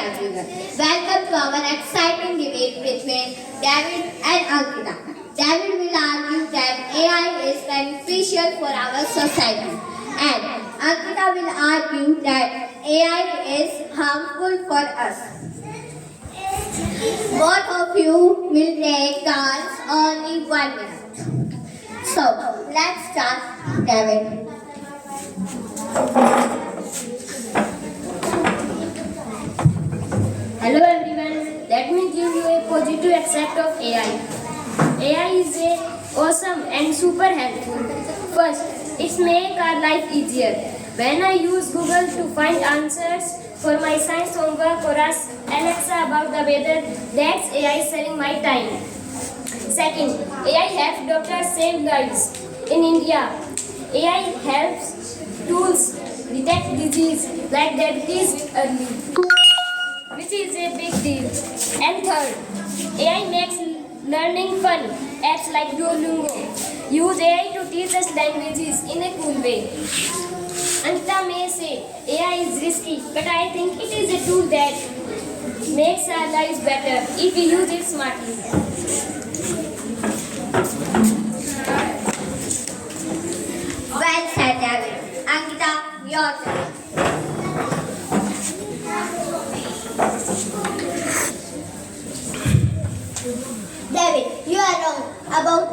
everyone. Welcome to our exciting debate between David and Ankita. David will argue that AI is beneficial for our society, and Ankita will argue that AI is harmful for us. Both of you will take turns only 1 minute. So, let's start, David. Hello everyone, let me give you a positive aspect of AI. AI is awesome and super helpful. First, it makes our life easier. When I use Google to find answers for my science homework or ask Alexa about the weather, that's AI saving my time. Second, AI helps doctors save lives. In India, AI helps tools detect disease like diabetes early, which is a big deal. And third, AI makes learning fun. Apps like Duolingo use AI to teach us languages in a cool way. Anita may say AI is risky, but I think it is a tool that makes our lives better if we use it smartly. Well said, David. Ankita, your turn. David, you are wrong about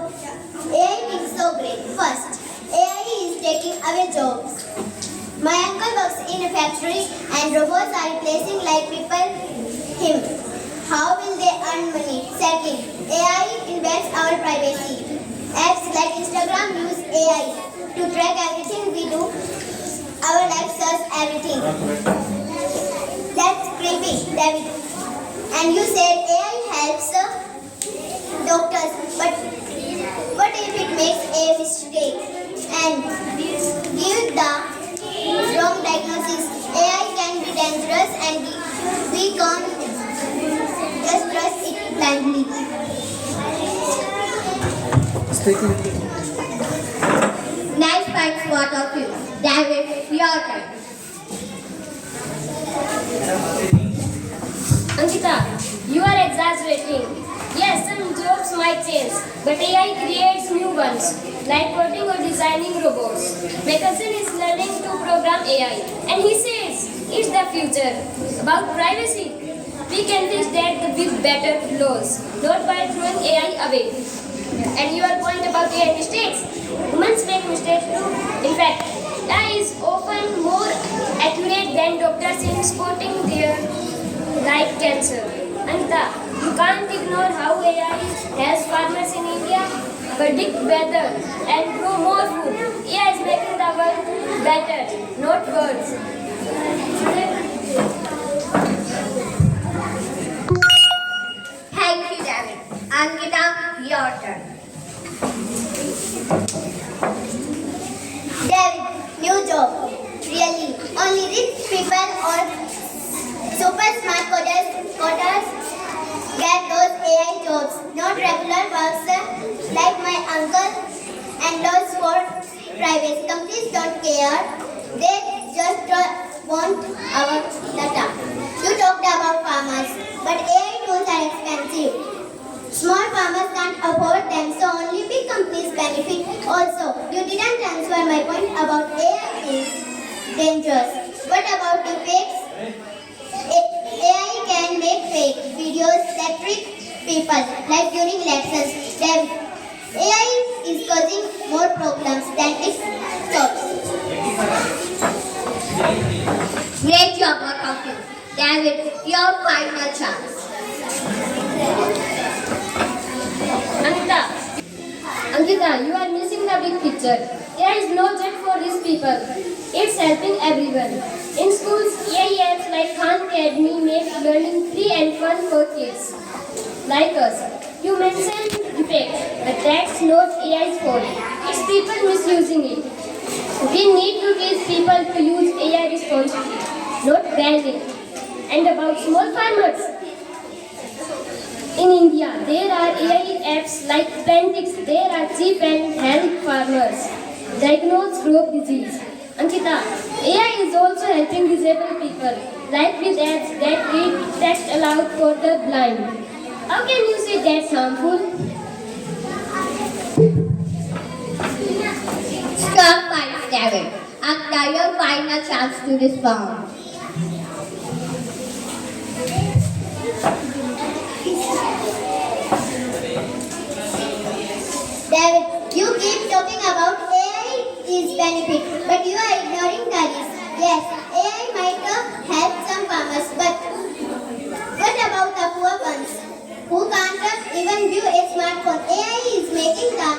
AI being so great. First, AI is taking away jobs. My uncle works in a factory and robots are replacing like people him. How will they earn money? Second, AI invades our privacy. Apps like Instagram use AI to track everything we do. Our lives search everything. That's creepy, David. And you said AI helps doctors, but what if it makes a mistake and give the wrong diagnosis? AI can be dangerous and we can't just trust it blindly. Nice points, both of you. David, your turn. Ankita, you are exaggerating. Yes, some jobs might change, but AI creates new ones, like coding or designing robots. My cousin is learning to program AI, and he says it's the future. About privacy, we can teach that with better laws, not by throwing AI away. And your point about AI mistakes, humans make mistakes too. In fact, AI is often more accurate than doctors in spotting their like cancer. Anta, you can't ignore how AI helps farmers in India predict weather and grow more food. AI is making the world better, not worse. Thank you, David. Ankita, your turn. David, new job. Really? Only rich people or super smart coders get those AI jobs, not regular works like my uncle and those for privacy. Companies don't care. They just want our data. You talked about farmers, but AI tools are expensive. Small farmers can't afford them, so only big companies benefit. Also, you didn't answer my point about AI is dangerous. What about the fakes? AI can make fake videos that trick people, like during elections. Then AI is causing more problems than it solves. Great job, both of you. David, your final chance. Ankita, you are missing the big picture. AI is not just for rich people. It's helping everyone. In schools, AI apps like Khan Academy make learning free and fun for kids like us. You mentioned effects, but that's not AI's fault. It's people misusing it. We need to teach people to use AI responsibly, not ban it. And about small farmers, in India, there are AI apps like Plantix. They are cheap and help farmers diagnose crop disease. Ankita, AI is also helping disabled people, like with apps that treat for the blind. How can you say that's harmful? Strong points, David. Ankita, your final chance to respond. David, you keep talking about AI is benefit, but you are ignoring the risk. Yes, AI might help some farmers, but what about the poor ones who can't even view a smartphone? AI is making the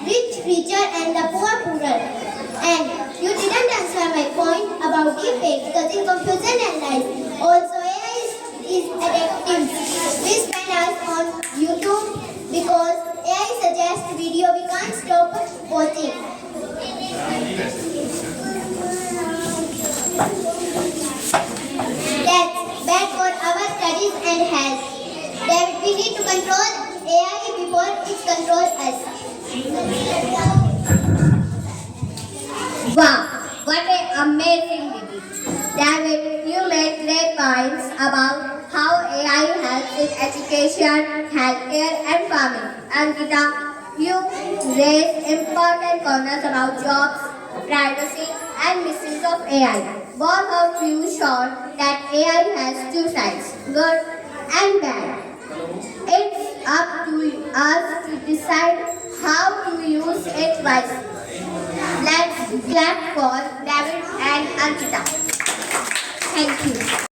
rich richer and the poor poorer. And you didn't answer my point about deepfakes causing confusion and lies. Also, AI is addictive. We spend hours on YouTube because AI suggests video we can't stop watching. That's bad for our studies and health. That we need to control AI before it controls us. Wow, what an amazing debate. David, you made great points about how AI helps in education, healthcare, and farming. Ankita, you raised important corners about jobs, privacy, and misuse of AI. Both of you showed that AI has two sides, good and bad. It's up to us to decide how to use it wisely. Let's clap for David and Ankita. Thank you.